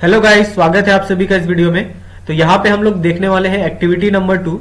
Hello guys, स्वागत है आप सभी का इस वीडियो में। तो यहाँ पे हम लोग देखने वाले हैं एक्टिविटी नंबर 2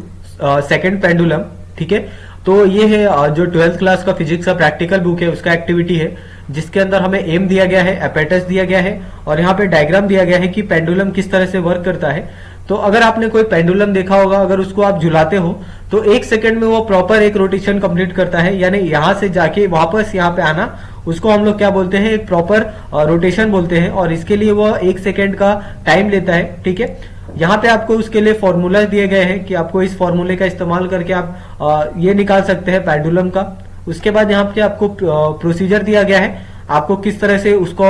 सेकंड पेंडुलम। ठीक है, तो ये है जो 12th क्लास का फिजिक्स का प्रैक्टिकल बुक है उसका एक्टिविटी है, जिसके अंदर हमें एम दिया गया है, एपेटस दिया गया है और यहाँ पे डायग्राम दिया गया है कि पेंडुलम किस तरह से वर्क करता है। तो अगर आपने कोई पेंडुलम देखा होगा, अगर उसको आप झुलाते हो तो 1 सेकंड में वो प्रॉपर एक रोटेशन कंप्लीट करता है, यानी यहाँ से जाके वापस यहाँ पे आना, उसको हम लोग क्या बोलते हैं, एक प्रॉपर रोटेशन बोलते हैं। और इसके लिए वो 1 सेकंड का टाइम लेता है। ठीक है, यहाँ पे आपको उसके लिए फॉर्मूला दिए गए हैं कि आपको इस फॉर्मूले का इस्तेमाल करके आप ये निकाल सकते हैं पेंडुलम का। उसके बाद यहाँ पे आपको प्रोसीजर दिया गया है, आपको किस तरह से उसको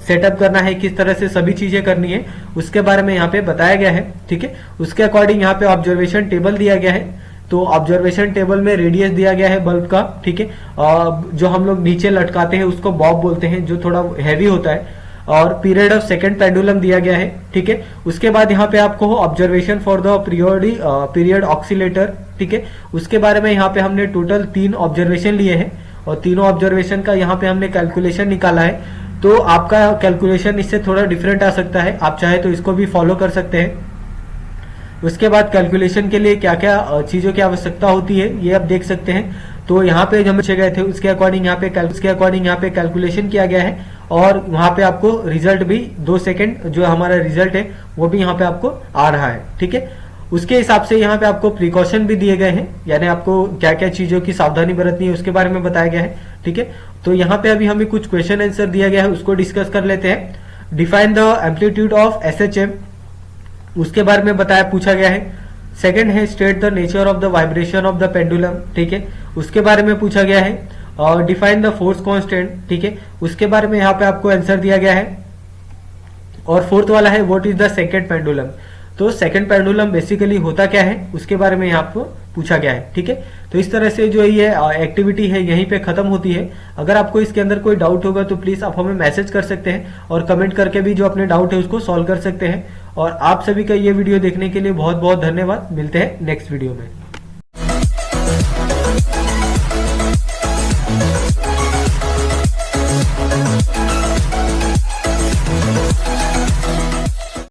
सेटअप करना है, किस तरह से सभी चीजें करनी है, उसके बारे में यहाँ पे बताया गया है। ठीक है, उसके अकॉर्डिंग यहाँ पे ऑब्जर्वेशन टेबल दिया गया है। तो ऑब्जर्वेशन टेबल में रेडियस दिया गया है बल्ब का। ठीक है, जो हम लोग नीचे लटकाते हैं उसको बॉब बोलते हैं, जो थोड़ा हैवी होता है। और पीरियड ऑफ सेकंड पेंडुलम दिया गया है। ठीक है, उसके बाद यहाँ पे आपको observation for the period oscillator. ठीक है, उसके बारे में यहाँ पे हमने टोटल 3 ऑब्जर्वेशन लिए हैं और तीनों ऑब्जर्वेशन का यहाँ पे हमने कैलकुलेशन निकाला है। तो आपका कैलकुलेशन इससे थोड़ा डिफरेंट आ सकता है, आप चाहे तो इसको भी फॉलो कर सकते हैं। उसके बाद कैलकुलेशन के लिए क्या क्या चीजों की आवश्यकता होती है ये आप देख सकते हैं। तो यहाँ पे जो हम पूछे गए थे उसके अकॉर्डिंग यहाँ पे कैलकुलेशन किया गया है और वहां पे आपको रिजल्ट भी 2 सेकंड जो हमारा रिजल्ट है वो भी यहाँ पे आपको आ रहा है। ठीक है, उसके हिसाब से यहाँ पे आपको प्रिकॉशन भी दिए गए हैं, यानी आपको क्या क्या चीजों की सावधानी बरतनी है उसके बारे में बताया गया है। ठीक है, तो यहाँ पे अभी हमें कुछ क्वेश्चन आंसर दिया गया है, उसको डिस्कस कर लेते हैं। Define the amplitude of SHM, उसके बारे में पूछा गया है। सेकंड है state the nature of the vibration of the pendulum. ठीक है, उसके बारे में पूछा गया है। और डिफाइन द फोर्स कांस्टेंट। ठीक है, उसके बारे में यहाँ पे आपको आंसर दिया गया है। और फोर्थ वाला है what is the second pendulum. तो सेकंड पेंडुलम बेसिकली होता क्या है उसके बारे में यहाँ आपको पूछा गया है। ठीक है, तो इस तरह से जो ये एक्टिविटी है यहीं पे खत्म होती है। अगर आपको इसके अंदर कोई डाउट होगा तो प्लीज आप हमें मैसेज कर सकते हैं और कमेंट करके भी जो अपने डाउट है उसको सॉल्व कर सकते हैं। और आप सभी का ये वीडियो देखने के लिए बहुत बहुत धन्यवाद। मिलते हैं नेक्स्ट वीडियो में।